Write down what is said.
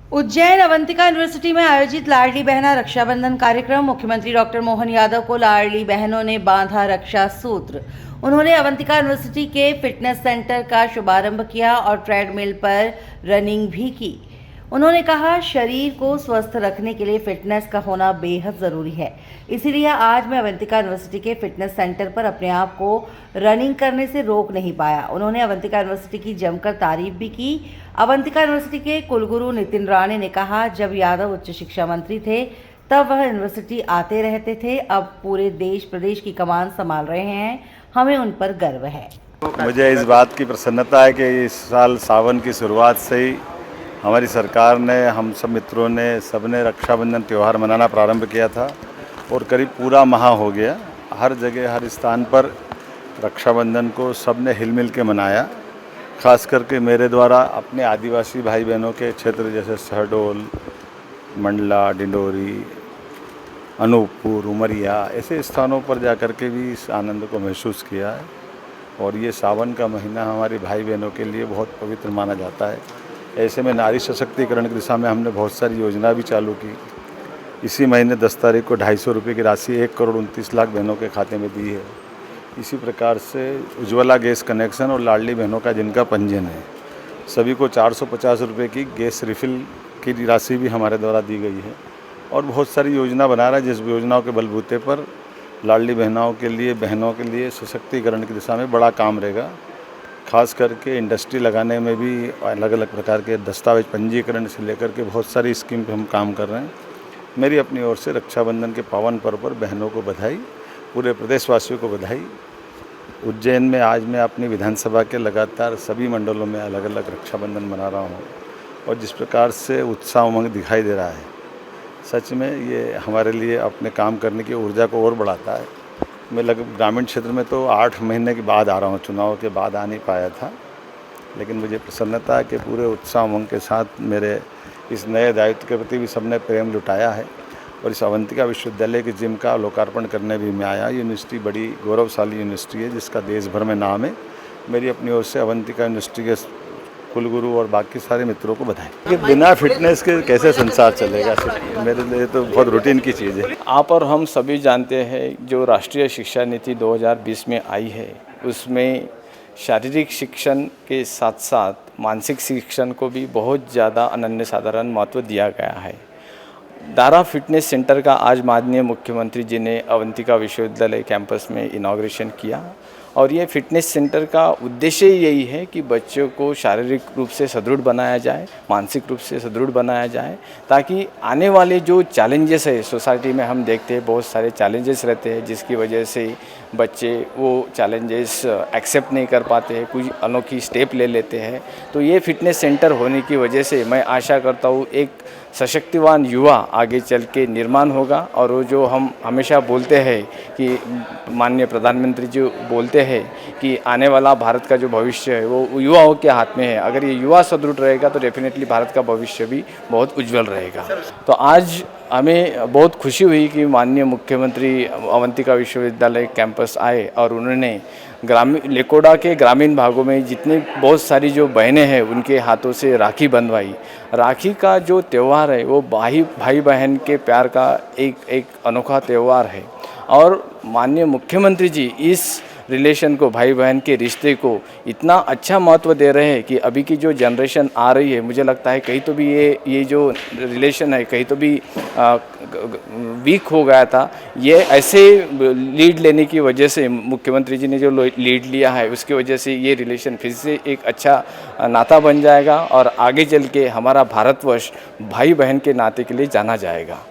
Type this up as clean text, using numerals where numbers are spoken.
Ujjain Avantika university में आयोजित लाडली बहना रक्षाबंधन कार्यक्रम। मुख्यमंत्री डॉक्टर मोहन यादव को लाडली बहनों ने बांधा रक्षा सूत्र। उन्होंने अवंतिका यूनिवर्सिटी के फिटनेस सेंटर का शुभारंभ किया और ट्रेडमिल पर रनिंग भी की। उन्होंने कहा, शरीर को स्वस्थ रखने के लिए फिटनेस का होना बेहद ज़रूरी है, इसीलिए आज मैं अवंतिका यूनिवर्सिटी के फिटनेस सेंटर पर अपने आप को रनिंग करने से रोक नहीं पाया। उन्होंने अवंतिका यूनिवर्सिटी की जमकर तारीफ भी की। अवंतिका यूनिवर्सिटी के कुलगुरु नितिन राणे ने कहा, जब यादव उच्च शिक्षा मंत्री थे तब वह यूनिवर्सिटी आते रहते थे, अब पूरे देश प्रदेश की कमान संभाल रहे हैं, हमें उन पर गर्व है। मुझे इस बात की प्रसन्नता है कि इस साल सावन की शुरुआत से ही हमारी सरकार ने, हम सब मित्रों ने, सबने रक्षाबंधन त्यौहार मनाना प्रारंभ किया था और करीब पूरा माह हो गया। हर जगह, हर स्थान पर रक्षाबंधन को सबने हिल मिल के मनाया। खास करके मेरे द्वारा अपने आदिवासी भाई बहनों के क्षेत्र जैसे शहडोल, मंडला, डिंडोरी, अनूपपुर, उमरिया, ऐसे स्थानों पर जाकर के भी इस आनंद को महसूस किया है। और ये सावन का महीना हमारे भाई बहनों के लिए बहुत पवित्र माना जाता है। ऐसे में नारी सशक्तिकरण की दिशा में हमने बहुत सारी योजना भी चालू की। इसी महीने 10 तारीख को 250 रुपये की राशि 1,29,00,000 बहनों के खाते में दी है। इसी प्रकार से उज्ज्वला गैस कनेक्शन और लाडली बहनों का जिनका पंजीयन है, सभी को 450 रुपये की गैस रिफ़िल की राशि भी हमारे द्वारा दी गई है। और बहुत सारी योजना बना रहा है, जिस योजनाओं के बलबूते पर लाडली बहनों के लिए सशक्तिकरण की दिशा में बड़ा काम रहेगा। खास करके इंडस्ट्री लगाने में भी अलग अलग प्रकार के दस्तावेज पंजीकरण से लेकर के बहुत सारी स्कीम पे हम काम कर रहे हैं। मेरी अपनी ओर से रक्षाबंधन के पावन पर्व पर बहनों को बधाई, पूरे प्रदेशवासियों को बधाई। उज्जैन में आज मैं अपनी विधानसभा के लगातार सभी मंडलों में अलग अलग रक्षाबंधन मना रहा हूँ और जिस प्रकार से उत्साह उमंग दिखाई दे रहा है, सच में ये हमारे लिए अपने काम करने की ऊर्जा को और बढ़ाता है। मैं लगभग ग्रामीण क्षेत्र में तो 8 महीने के बाद आ रहा हूँ, चुनाव के बाद आ नहीं पाया था, लेकिन मुझे प्रसन्नता है कि पूरे उत्साह उमंग के साथ मेरे इस नए दायित्व के प्रति भी सबने प्रेम लुटाया है। और इस अवंतिका विश्वविद्यालय की जिम का लोकार्पण करने भी मैं आया। यूनिवर्सिटी बड़ी गौरवशाली यूनिवर्सिटी है जिसका देश भर में नाम है। मेरी अपनी ओर से अवंतिका यूनिवर्सिटी के कुलगुरु और बाकी सारे मित्रों को बधाई। कि बिना फिटनेस के कैसे संसार चलेगा, मेरे लिए तो बहुत रूटीन की चीज़ है। आप और हम सभी जानते हैं, जो राष्ट्रीय शिक्षा नीति 2020 में आई है, उसमें शारीरिक शिक्षण के साथ साथ मानसिक शिक्षण को भी बहुत ज़्यादा अनन्य साधारण महत्व दिया गया है। दारा फिटनेस सेंटर का आज माननीय मुख्यमंत्री जी ने अवंतिका विश्वविद्यालय कैंपस में इनॉग्रेशन किया और ये फिटनेस सेंटर का उद्देश्य यही है कि बच्चों को शारीरिक रूप से सुदृढ़ बनाया जाए, मानसिक रूप से सुदृढ़ बनाया जाए, ताकि आने वाले जो चैलेंजेस है सोसाइटी में, हम देखते हैं बहुत सारे चैलेंजेस रहते हैं जिसकी वजह से बच्चे वो चैलेंजेस एक्सेप्ट नहीं कर पाते हैं, कुछ अनोखी स्टेप ले लेते हैं। तो ये फिटनेस सेंटर होने की वजह से मैं आशा करता हूँ एक सशक्तिवान युवा आगे चल के निर्माण होगा। और वो जो हम हमेशा बोलते हैं कि माननीय प्रधानमंत्री जी बोलते हैं कि आने वाला भारत का जो भविष्य है वो युवाओं के हाथ में है। अगर ये युवा सुदृढ़ रहेगा तो डेफिनेटली भारत का भविष्य भी बहुत उज्जवल रहेगा। तो आज हमें बहुत खुशी हुई कि माननीय मुख्यमंत्री अवंतिका विश्वविद्यालय कैंपस आए और उन्होंने लेकोडा के ग्रामीण भागों में जितने बहुत सारी जो बहनें हैं उनके हाथों से राखी बंधवाई। राखी का जो त्यौहार है वो भाई बहन के प्यार का एक अनोखा त्यौहार है और माननीय मुख्यमंत्री जी इस रिलेशन को, भाई बहन के रिश्ते को इतना अच्छा महत्व दे रहे हैं कि अभी की जो जनरेशन आ रही है, मुझे लगता है कहीं तो भी ये जो रिलेशन है कहीं तो भी वीक हो गया था। ये ऐसे लीड लेने की वजह से, मुख्यमंत्री जी ने जो लीड लिया है उसकी वजह से ये रिलेशन फिर से एक अच्छा नाता बन जाएगा और आगे चल के हमारा भारतवर्ष भाई बहन के नाते के लिए जाना जाएगा।